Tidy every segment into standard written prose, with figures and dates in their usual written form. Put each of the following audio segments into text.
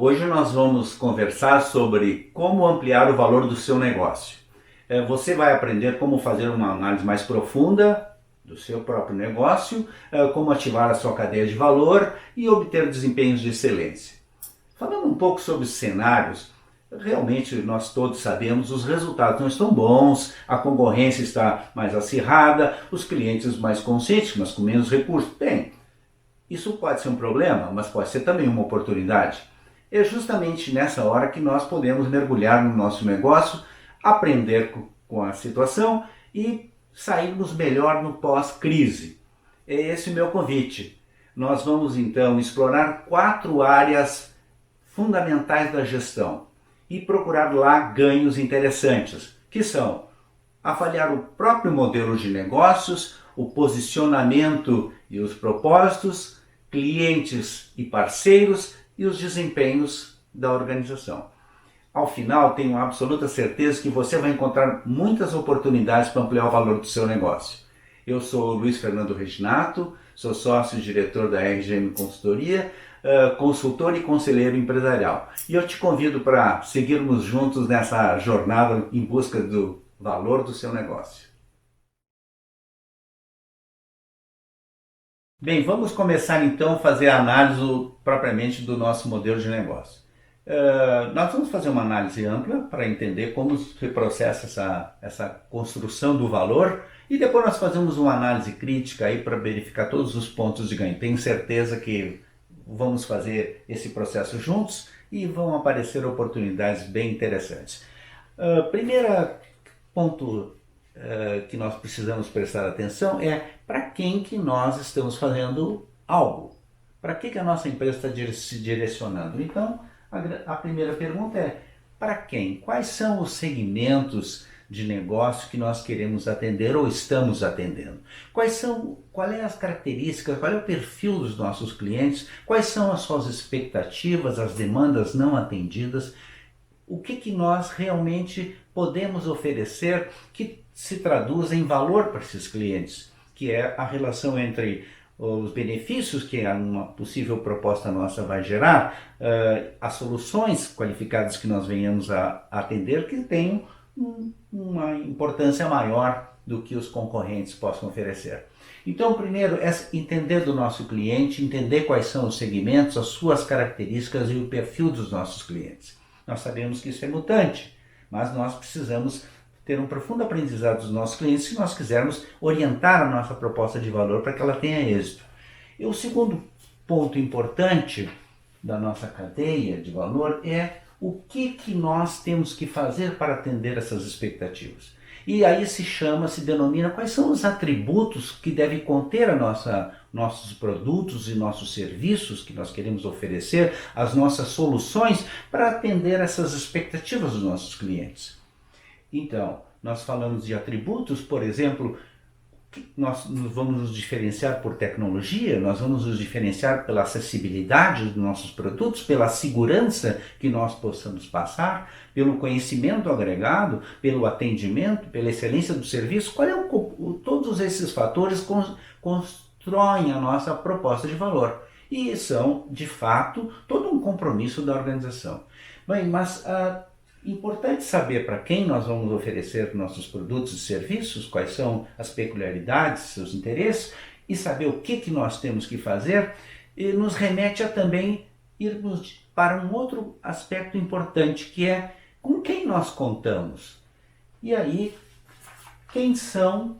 Hoje nós vamos conversar sobre como ampliar o valor do seu negócio. Você vai aprender como fazer uma análise mais profunda do seu próprio negócio, como ativar a sua cadeia de valor e obter desempenhos de excelência. Falando um pouco sobre os cenários, realmente nós todos sabemos os resultados não estão bons, a concorrência está mais acirrada, os clientes mais conscientes, mas com menos recursos. Bem, isso pode ser um problema, mas pode ser também uma oportunidade. É justamente nessa hora que nós podemos mergulhar no nosso negócio, aprender com a situação e sairmos melhor no pós-crise. É esse o meu convite. Nós vamos então explorar 4 áreas fundamentais da gestão e procurar lá ganhos interessantes, que são avaliar o próprio modelo de negócios, o posicionamento e os propósitos, clientes e parceiros e os desempenhos da organização. Ao final, tenho absoluta certeza que você vai encontrar muitas oportunidades para ampliar o valor do seu negócio. Eu sou o Luiz Fernando Reginato, sou sócio e diretor da RGM Consultoria, consultor e conselheiro empresarial. E eu te convido para seguirmos juntos nessa jornada em busca do valor do seu negócio. Bem, vamos começar então a fazer a análise propriamente do nosso modelo de negócio. Nós vamos fazer uma análise ampla para entender como se processa essa construção do valor e depois nós fazemos uma análise crítica aí para verificar todos os pontos de ganho. Tenho certeza que vamos fazer esse processo juntos e vão aparecer oportunidades bem interessantes. Primeiro ponto que nós precisamos prestar atenção é para quem que nós estamos fazendo algo. Para que a nossa empresa está se direcionando? Então, a primeira pergunta é para quem? Quais são os segmentos de negócio que nós queremos atender ou estamos atendendo? Qual é as características, qual é o perfil dos nossos clientes? Quais são as suas expectativas, as demandas não atendidas? O que nós realmente podemos oferecer que se traduz em valor para esses clientes, que é a relação entre os benefícios que uma possível proposta nossa vai gerar, as soluções qualificadas que nós venhamos a atender, que tenham uma importância maior do que os concorrentes possam oferecer. Então, primeiro é entender do nosso cliente, entender quais são os segmentos, as suas características e o perfil dos nossos clientes. Nós sabemos que isso é mutante, mas nós precisamos ter um profundo aprendizado dos nossos clientes se nós quisermos orientar a nossa proposta de valor para que ela tenha êxito. E o segundo ponto importante da nossa cadeia de valor é o que nós temos que fazer para atender essas expectativas. E aí se denomina quais são os atributos que devem conter nossos produtos e nossos serviços que nós queremos oferecer, as nossas soluções para atender essas expectativas dos nossos clientes. Então, nós falamos de atributos, por exemplo, nós vamos nos diferenciar por tecnologia, nós vamos nos diferenciar pela acessibilidade dos nossos produtos, pela segurança que nós possamos passar, pelo conhecimento agregado, pelo atendimento, pela excelência do serviço. Todos esses fatores constroem a nossa proposta de valor e são, de fato, todo um compromisso da organização. Bem, mas importante saber para quem nós vamos oferecer nossos produtos e serviços, quais são as peculiaridades, seus interesses, e saber o que nós temos que fazer, e nos remete a também irmos para um outro aspecto importante, que é com quem nós contamos. E aí, quem são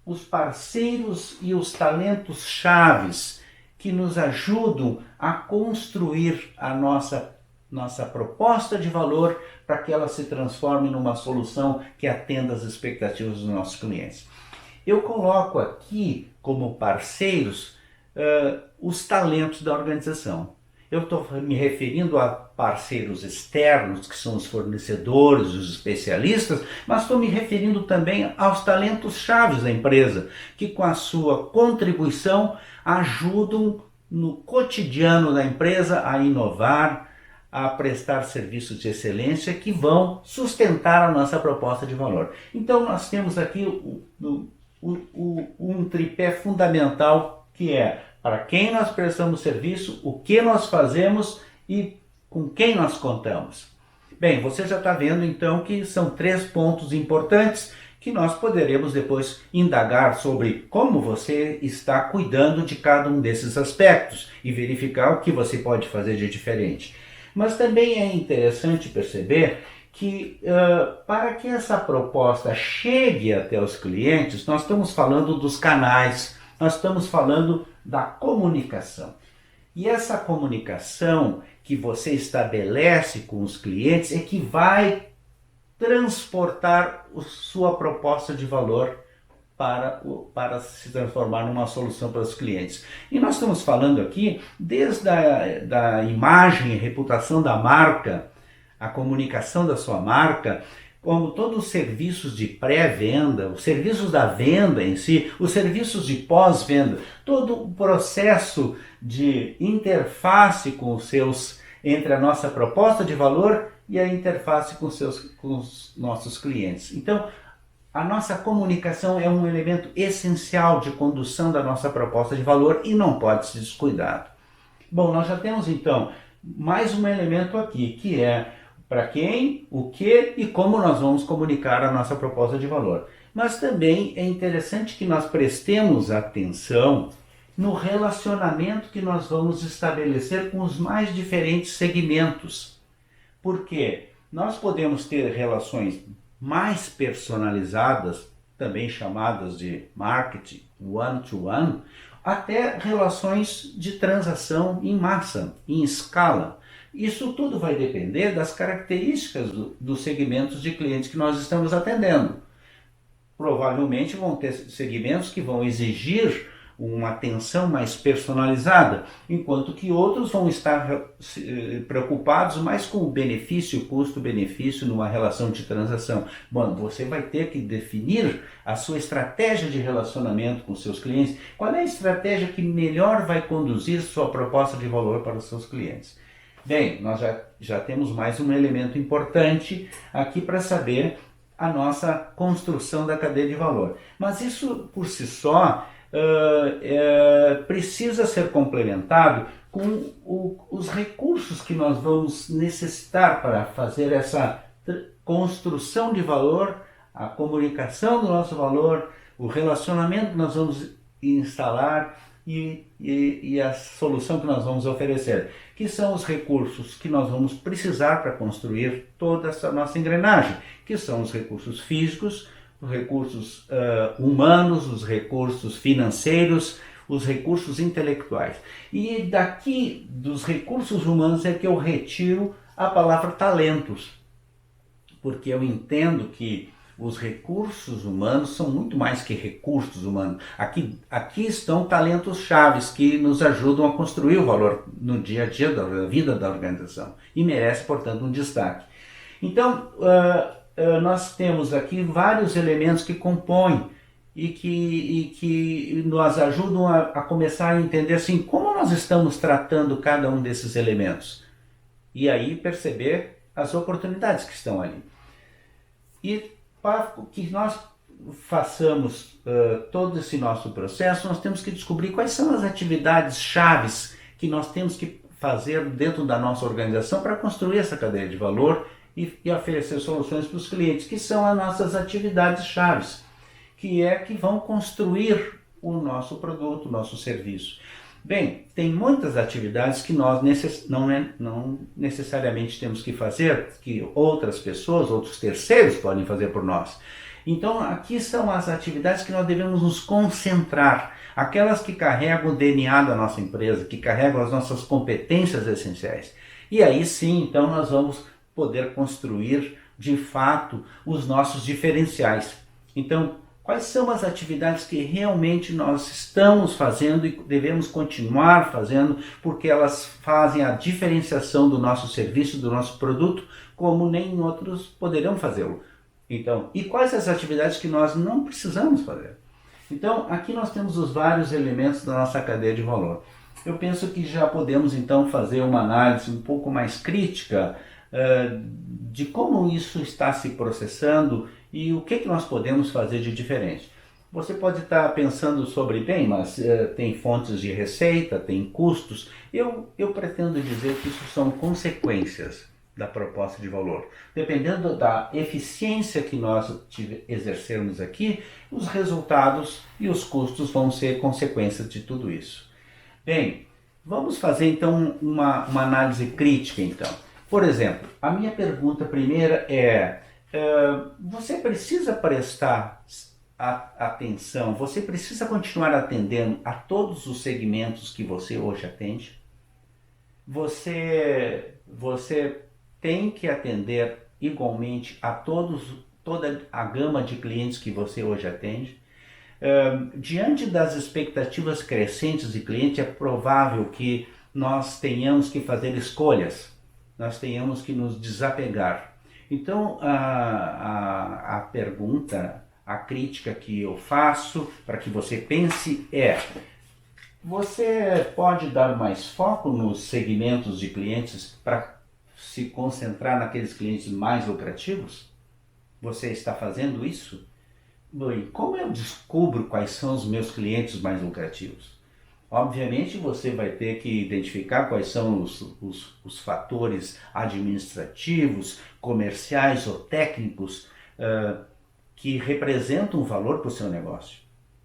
os parceiros e os talentos chaves que nos ajudam a construir a nossa proposta de valor para que ela se transforme numa solução que atenda às expectativas dos nossos clientes. Eu coloco aqui como parceiros os talentos da organização. Eu estou me referindo a parceiros externos, que são os fornecedores, os especialistas, mas estou me referindo também aos talentos chaves da empresa, que com a sua contribuição ajudam no cotidiano da empresa a inovar, a prestar serviços de excelência que vão sustentar a nossa proposta de valor. Então nós temos aqui um tripé fundamental, que é para quem nós prestamos serviço, o que nós fazemos e com quem nós contamos? Bem, você já está vendo então que são 3 pontos importantes que nós poderemos depois indagar sobre como você está cuidando de cada um desses aspectos e verificar o que você pode fazer de diferente. Mas também é interessante perceber que para que essa proposta chegue até os clientes, nós estamos falando dos canais, nós estamos falando da comunicação. E essa comunicação que você estabelece com os clientes é que vai transportar a sua proposta de valor para se transformar numa solução para os clientes. E nós estamos falando aqui desde da imagem e reputação da marca, a comunicação da sua marca, como todos os serviços de pré-venda, os serviços da venda em si, os serviços de pós-venda, todo o processo de interface com entre a nossa proposta de valor e a interface com os nossos clientes. Então, a nossa comunicação é um elemento essencial de condução da nossa proposta de valor e não pode ser descuidado. Bom, nós já temos então mais um elemento aqui, que é para quem, o que e como nós vamos comunicar a nossa proposta de valor. Mas também é interessante que nós prestemos atenção no relacionamento que nós vamos estabelecer com os mais diferentes segmentos. Porque nós podemos ter relações mais personalizadas, também chamadas de marketing one-to-one, até relações de transação em massa, em escala. Isso tudo vai depender das características dos segmentos de clientes que nós estamos atendendo. Provavelmente vão ter segmentos que vão exigir uma atenção mais personalizada, enquanto que outros vão estar preocupados mais com o benefício, custo-benefício numa relação de transação. Bom, você vai ter que definir a sua estratégia de relacionamento com seus clientes. Qual é a estratégia que melhor vai conduzir sua proposta de valor para os seus clientes? Bem, nós já temos mais um elemento importante aqui para saber a nossa construção da cadeia de valor. Mas isso por si só precisa ser complementado com os recursos que nós vamos necessitar para fazer essa construção de valor, a comunicação do nosso valor, o relacionamento que nós vamos instalar e a solução que nós vamos oferecer, que são os recursos que nós vamos precisar para construir toda essa nossa engrenagem, que são os recursos físicos, os recursos humanos, os recursos financeiros, os recursos intelectuais. E daqui dos recursos humanos é que eu retiro a palavra talentos, porque eu entendo que os recursos humanos são muito mais que recursos humanos. Aqui estão talentos chaves que nos ajudam a construir o valor no dia a dia da vida da organização e merece, portanto, um destaque. Então, nós temos aqui vários elementos que compõem e que nos ajudam a começar a entender assim, como nós estamos tratando cada um desses elementos. E aí perceber as oportunidades que estão ali. E para que nós façamos todo esse nosso processo, nós temos que descobrir quais são as atividades chaves que nós temos que fazer dentro da nossa organização para construir essa cadeia de valor e oferecer soluções para os clientes, que são as nossas atividades chaves, que vão construir o nosso produto, o nosso serviço. Bem, tem muitas atividades que nós não necessariamente temos que fazer, que outras pessoas, outros terceiros podem fazer por nós. Então, aqui são as atividades que nós devemos nos concentrar, aquelas que carregam o DNA da nossa empresa, que carregam as nossas competências essenciais. E aí sim, então, nós vamos poder construir, de fato, os nossos diferenciais. Então, quais são as atividades que realmente nós estamos fazendo e devemos continuar fazendo, porque elas fazem a diferenciação do nosso serviço, do nosso produto, como nem outros poderão fazê-lo. Então, e quais as atividades que nós não precisamos fazer? Então, aqui nós temos os vários elementos da nossa cadeia de valor. Eu penso que já podemos então fazer uma análise um pouco mais crítica de como isso está se processando e o que nós podemos fazer de diferente. Você pode estar pensando sobre, bem, mas tem fontes de receita, tem custos. Eu pretendo dizer que isso são consequências da proposta de valor. Dependendo da eficiência que nós exercermos aqui, os resultados e os custos vão ser consequências de tudo isso. Bem, vamos fazer então uma análise crítica então. Por exemplo, a minha pergunta primeira você precisa prestar atenção, você precisa continuar atendendo a todos os segmentos que você hoje atende? Você tem que atender igualmente a toda a gama de clientes que você hoje atende? Diante das expectativas crescentes de cliente, é provável que nós tenhamos que fazer escolhas, nós tenhamos que nos desapegar. Então, a pergunta, a crítica que eu faço para que você pense você pode dar mais foco nos segmentos de clientes para se concentrar naqueles clientes mais lucrativos? Você está fazendo isso? Bem, como eu descubro quais são os meus clientes mais lucrativos? Obviamente você vai ter que identificar quais são os fatores administrativos, comerciais ou técnicos que representam valor para o seu negócio.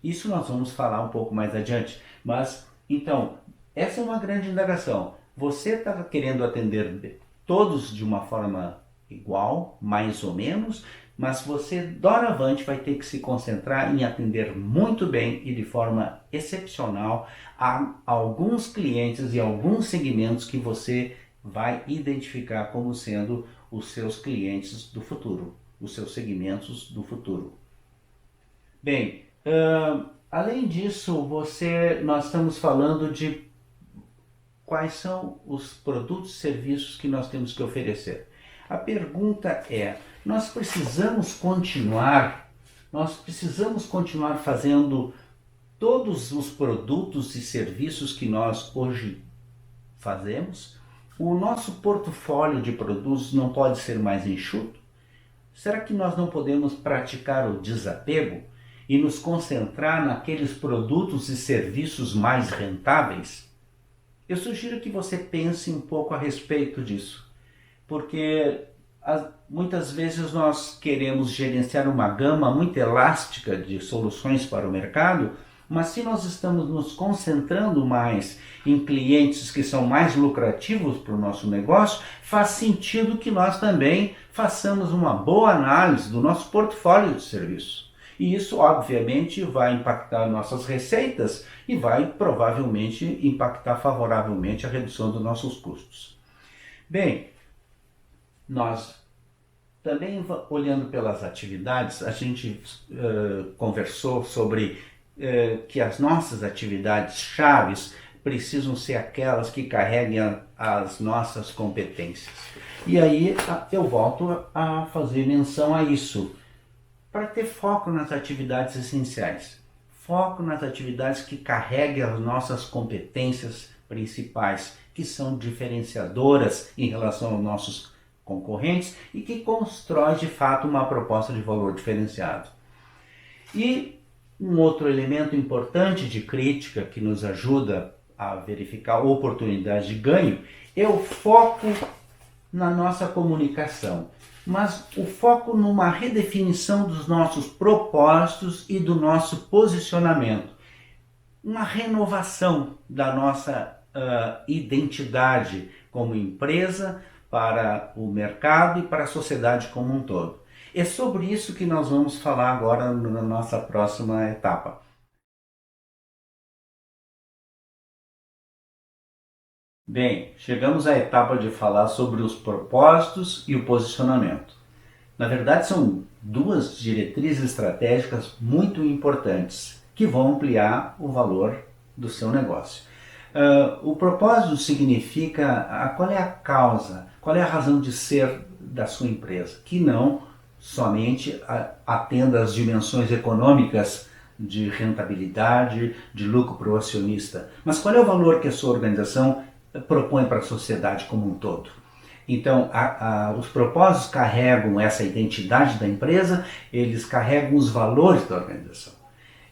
Isso nós vamos falar um pouco mais adiante. Mas, então, essa é uma grande indagação. Você está querendo atender todos de uma forma igual, mais ou menos, mas você, doravante, vai ter que se concentrar em atender muito bem e de forma excepcional a alguns clientes e alguns segmentos que você vai identificar como sendo os seus clientes do futuro, os seus segmentos do futuro. Bem, além disso, nós estamos falando de quais são os produtos e serviços que nós temos que oferecer. A pergunta nós precisamos continuar fazendo todos os produtos e serviços que nós hoje fazemos? O nosso portfólio de produtos não pode ser mais enxuto? Será que nós não podemos praticar o desapego e nos concentrar naqueles produtos e serviços mais rentáveis? Eu sugiro que você pense um pouco a respeito disso, porque muitas vezes nós queremos gerenciar uma gama muito elástica de soluções para o mercado, mas se nós estamos nos concentrando mais em clientes que são mais lucrativos para o nosso negócio, faz sentido que nós também façamos uma boa análise do nosso portfólio de serviços. E isso, obviamente, vai impactar nossas receitas e vai provavelmente impactar favoravelmente a redução dos nossos custos. Bem, nós também, olhando pelas atividades, a gente conversou sobre que as nossas atividades chaves precisam ser aquelas que carreguem as nossas competências. E aí eu volto a fazer menção a isso, para ter foco nas atividades essenciais, foco nas atividades que carreguem as nossas competências principais, que são diferenciadoras em relação aos nossos concorrentes e que constrói de fato uma proposta de valor diferenciado. E um outro elemento importante de crítica que nos ajuda a verificar oportunidades de ganho é o foco na nossa comunicação, mas o foco numa redefinição dos nossos propósitos e do nosso posicionamento, uma renovação da nossa identidade como empresa para o mercado e para a sociedade como um todo. É sobre isso que nós vamos falar agora na nossa próxima etapa. Bem, chegamos à etapa de falar sobre os propósitos e o posicionamento. Na verdade, são duas diretrizes estratégicas muito importantes que vão ampliar o valor do seu negócio. O propósito significa qual é a causa, qual é a razão de ser da sua empresa, que não somente atenda às dimensões econômicas de rentabilidade, de lucro para o acionista, mas qual é o valor que a sua organização propõe para a sociedade como um todo. Então, os propósitos carregam essa identidade da empresa, eles carregam os valores da organização.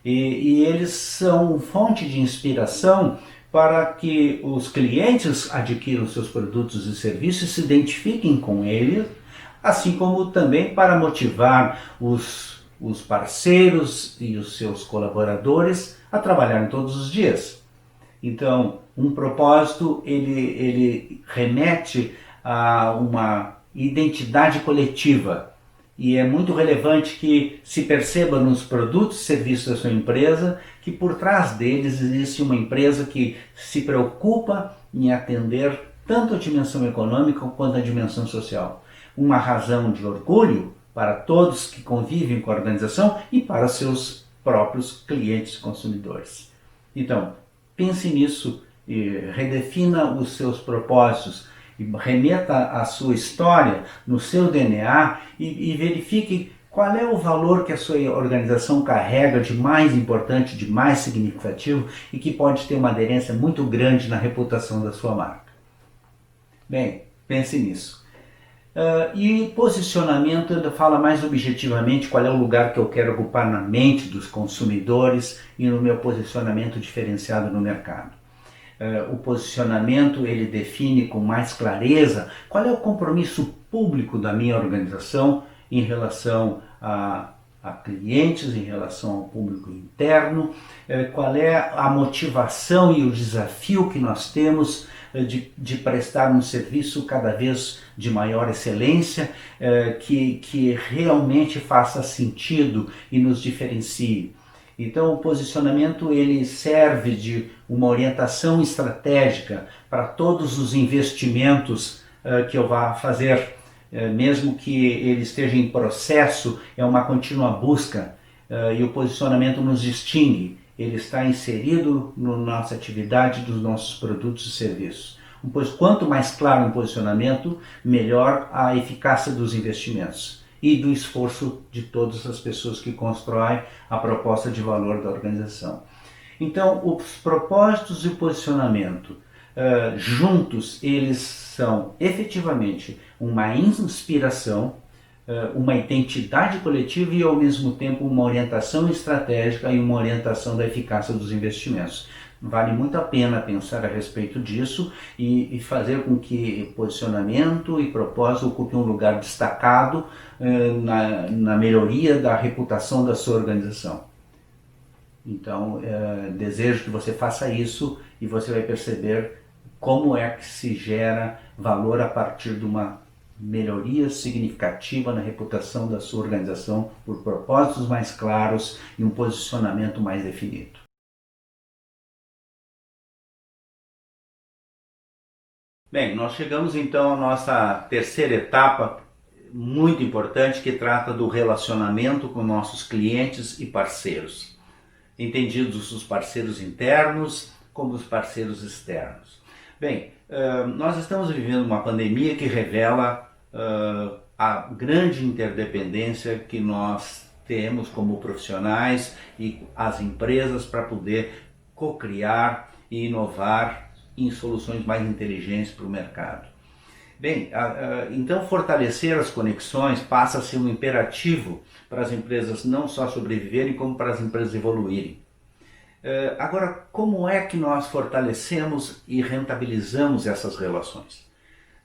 e eles são fonte de inspiração para que os clientes adquiram seus produtos e serviços, se identifiquem com eles, assim como também para motivar os parceiros e os seus colaboradores a trabalharem todos os dias. Então, um propósito, ele remete a uma identidade coletiva e é muito relevante que se perceba nos produtos e serviços da sua empresa que por trás deles existe uma empresa que se preocupa em atender tanto a dimensão econômica quanto a dimensão social. Uma razão de orgulho para todos que convivem com a organização e para seus próprios clientes e consumidores. Então, pense nisso e redefina os seus propósitos e remeta a sua história no seu DNA e verifique qual é o valor que a sua organização carrega de mais importante, de mais significativo e que pode ter uma aderência muito grande na reputação da sua marca. Bem, pense nisso. E posicionamento ainda fala mais objetivamente qual é o lugar que eu quero ocupar na mente dos consumidores e no meu posicionamento diferenciado no mercado. O posicionamento ele define com mais clareza qual é o compromisso público da minha organização em relação a clientes, em relação ao público interno, qual é a motivação e o desafio que nós temos de prestar um serviço cada vez de maior excelência, que realmente faça sentido e nos diferencie. Então o posicionamento ele serve de uma orientação estratégica para todos os investimentos que eu vá fazer, mesmo que ele esteja em processo, é uma contínua busca e o posicionamento nos distingue, ele está inserido na nossa atividade dos nossos produtos e serviços. Pois quanto mais claro o posicionamento, melhor a eficácia dos investimentos e do esforço de todas as pessoas que constroem a proposta de valor da organização. Então, os propósitos e o posicionamento, juntos, eles são efetivamente uma inspiração, uma identidade coletiva e, ao mesmo tempo, uma orientação estratégica e uma orientação da eficácia dos investimentos. Vale muito a pena pensar a respeito disso e fazer com que posicionamento e propósito ocupem um lugar destacado na melhoria da reputação da sua organização. Então, desejo que você faça isso e você vai perceber como é que se gera valor a partir de uma melhoria significativa na reputação da sua organização por propósitos mais claros e um posicionamento mais definido. Bem, nós chegamos então à nossa terceira etapa, muito importante, que trata do relacionamento com nossos clientes e parceiros, entendidos os parceiros internos como os parceiros externos. Bem, nós estamos vivendo uma pandemia que revela a grande interdependência que nós temos como profissionais e as empresas para poder co-criar e inovar em soluções mais inteligentes para o mercado. Bem, então fortalecer as conexões passa a ser um imperativo para as empresas não só sobreviverem, como para as empresas evoluírem. Agora, como é que nós fortalecemos e rentabilizamos essas relações?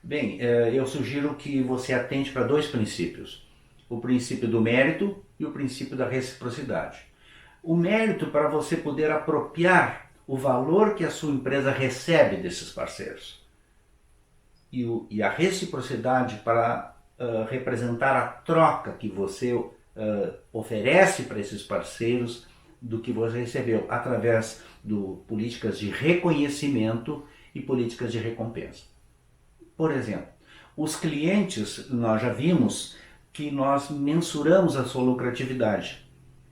Bem, eu sugiro que você atente para dois princípios. O princípio do mérito e o princípio da reciprocidade. O mérito para você poder apropriar o valor que a sua empresa recebe desses parceiros. E a reciprocidade para representar a troca que você oferece para esses parceiros do que você recebeu, através de políticas de reconhecimento e políticas de recompensa. Por exemplo, os clientes, nós já vimos que nós mensuramos a sua lucratividade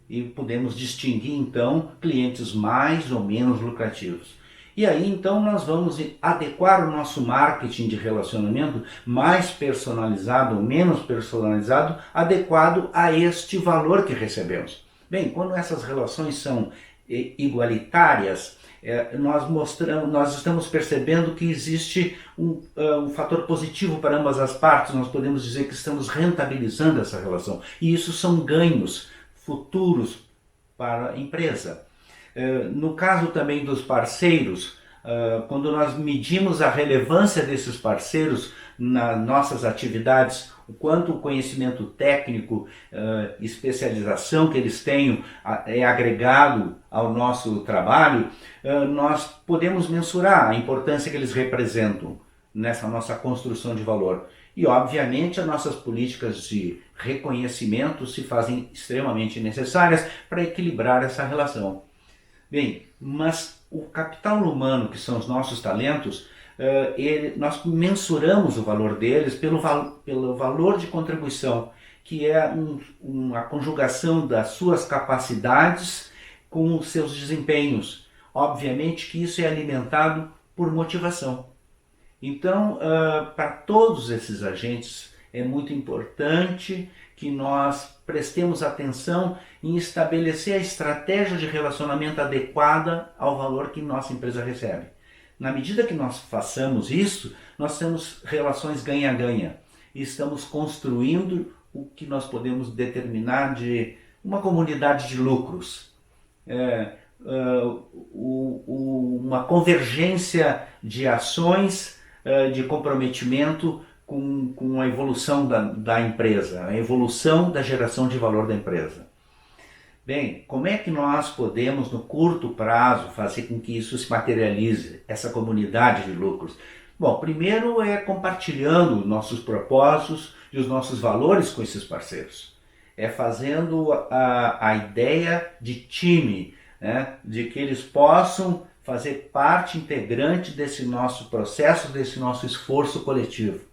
e podemos distinguir então clientes mais ou menos lucrativos. E aí então nós vamos adequar o nosso marketing de relacionamento mais personalizado ou menos personalizado, adequado a este valor que recebemos. Bem, quando essas relações são igualitárias, nós estamos percebendo que existe um fator positivo para ambas as partes. Nós podemos dizer que estamos rentabilizando essa relação. E isso são ganhos futuros para a empresa. No caso também dos parceiros, quando nós medimos a relevância desses parceiros nas nossas atividades, o quanto o conhecimento técnico, especialização que eles têm é agregado ao nosso trabalho, nós podemos mensurar a importância que eles representam nessa nossa construção de valor. E, obviamente, as nossas políticas de reconhecimento se fazem extremamente necessárias para equilibrar essa relação. Bem, mas o capital humano, que são os nossos talentos, nós mensuramos o valor deles pelo valor de contribuição, que é a conjugação das suas capacidades com os seus desempenhos. Obviamente que isso é alimentado por motivação. Então, para todos esses agentes, é muito importante que nós prestemos atenção em estabelecer a estratégia de relacionamento adequada ao valor que nossa empresa recebe. Na medida que nós façamos isso, nós temos relações ganha-ganha e estamos construindo o que nós podemos determinar de uma comunidade de lucros. Uma convergência de ações de comprometimento com a evolução da empresa, a evolução da geração de valor da empresa. Bem, como é que nós podemos, no curto prazo, fazer com que isso se materialize, essa comunidade de lucros? Bom, primeiro é compartilhando nossos propósitos e os nossos valores com esses parceiros. É fazendo a ideia de time, né, de que eles possam fazer parte integrante desse nosso processo, desse nosso esforço coletivo.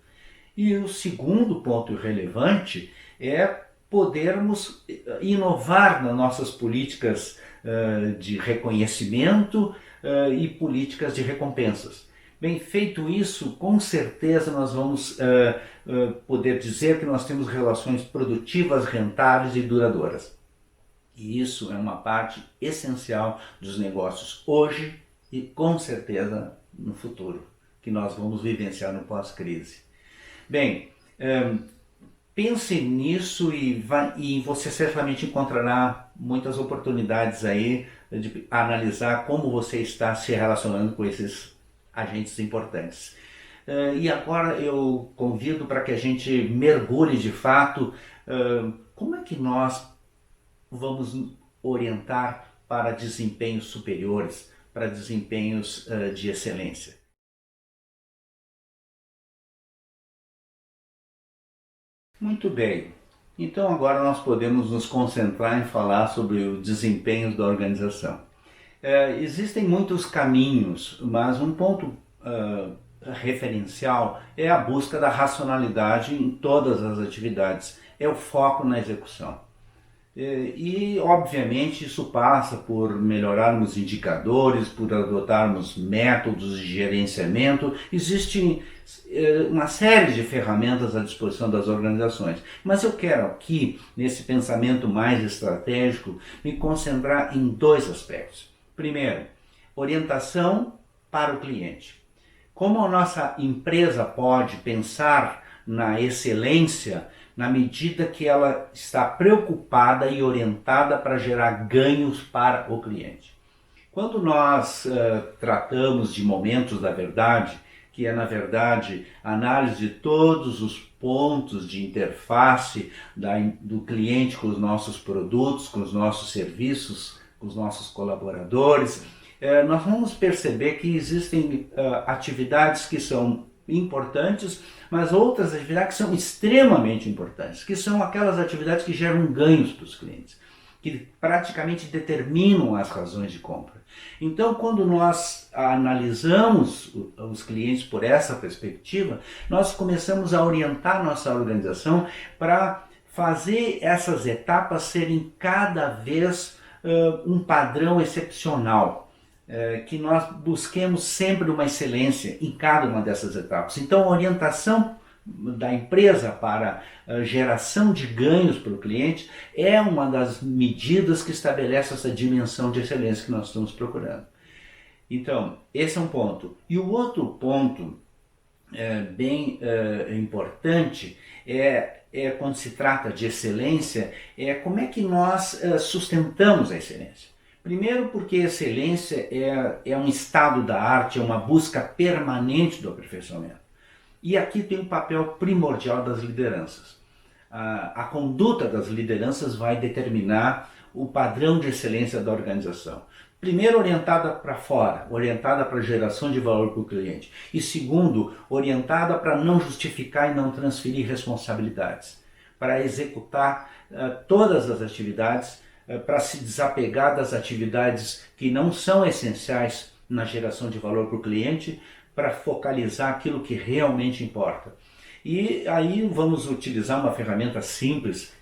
E o segundo ponto relevante é podermos inovar nas nossas políticas de reconhecimento e políticas de recompensas. Bem, feito isso, com certeza nós vamos poder dizer que nós temos relações produtivas, rentáveis e duradouras. E isso é uma parte essencial dos negócios hoje e com certeza no futuro, que nós vamos vivenciar no pós-crise. Bem, pense nisso e você certamente encontrará muitas oportunidades aí de analisar como você está se relacionando com esses agentes importantes. E agora eu convido para que a gente mergulhe de fato como é que nós vamos orientar para desempenhos superiores, para desempenhos de excelência. Muito bem, então agora nós podemos nos concentrar em falar sobre o desempenho da organização. Existem muitos caminhos, mas um ponto referencial é a busca da racionalidade em todas as atividades, é o foco na execução. E, obviamente, isso passa por melhorarmos indicadores, por adotarmos métodos de gerenciamento. Existem uma série de ferramentas à disposição das organizações. Mas eu quero aqui, nesse pensamento mais estratégico, me concentrar em dois aspectos. Primeiro, orientação para o cliente. Como a nossa empresa pode pensar na excelência na medida que ela está preocupada e orientada para gerar ganhos para o cliente. Quando nós tratamos de momentos da verdade, que é na verdade a análise de todos os pontos de interface do cliente com os nossos produtos, com os nossos serviços, com os nossos colaboradores, nós vamos perceber que existem atividades que são importantes, mas outras atividades que são extremamente importantes, que são aquelas atividades que geram ganhos para os clientes, que praticamente determinam as razões de compra. Então, quando nós analisamos os clientes por essa perspectiva, nós começamos a orientar nossa organização para fazer essas etapas serem cada vez um padrão excepcional. Que nós busquemos sempre uma excelência em cada uma dessas etapas. Então, a orientação da empresa para a geração de ganhos para o cliente é uma das medidas que estabelece essa dimensão de excelência que nós estamos procurando. Então, esse é um ponto. E o outro ponto importante quando se trata de excelência, como é que nós sustentamos a excelência. Primeiro porque excelência é um estado da arte, é uma busca permanente do aperfeiçoamento. E aqui tem um papel primordial das lideranças. A conduta das lideranças vai determinar o padrão de excelência da organização. Primeiro, orientada para fora, orientada para a geração de valor para o cliente. E segundo, orientada para não justificar e não transferir responsabilidades, para executar todas as atividades, para se desapegar das atividades que não são essenciais na geração de valor para o cliente, para focalizar aquilo que realmente importa. E aí vamos utilizar uma ferramenta simples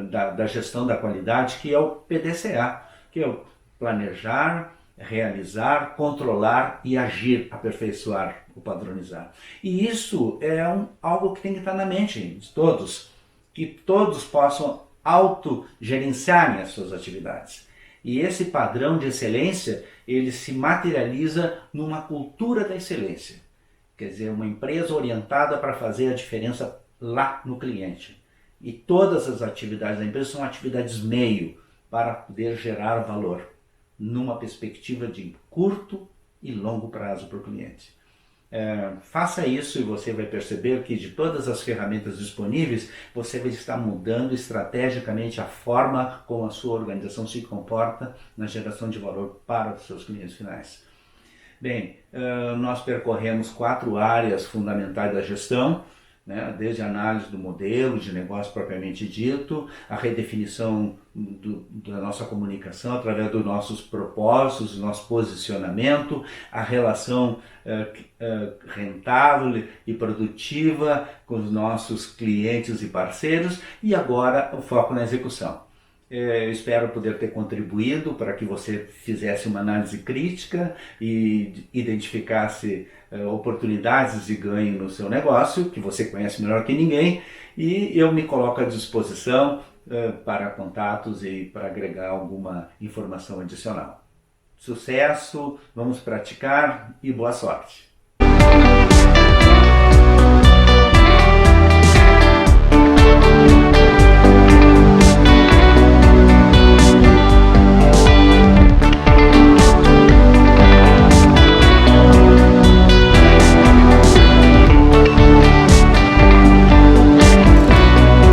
da gestão da qualidade, que é o PDCA, que é o planejar, realizar, controlar e agir, aperfeiçoar, o padronizar. E isso é algo que tem que estar na mente de todos, que todos possam autogerenciarem as suas atividades. E esse padrão de excelência, ele se materializa numa cultura da excelência. Quer dizer, uma empresa orientada para fazer a diferença lá no cliente. E todas as atividades da empresa são atividades meio para poder gerar valor, numa perspectiva de curto e longo prazo para o cliente. Faça isso e você vai perceber que de todas as ferramentas disponíveis, você vai estar mudando estrategicamente a forma como a sua organização se comporta na geração de valor para os seus clientes finais. Bem, nós percorremos 4 áreas fundamentais da gestão, né? Desde a análise do modelo de negócio propriamente dito, a redefinição da nossa comunicação através dos nossos propósitos, do nosso posicionamento, a relação rentável e produtiva com os nossos clientes e parceiros, e agora o foco na execução. Eu espero poder ter contribuído para que você fizesse uma análise crítica e identificasse oportunidades de ganho no seu negócio, que você conhece melhor que ninguém, e eu me coloco à disposição para contatos e para agregar alguma informação adicional. Sucesso, vamos praticar e boa sorte!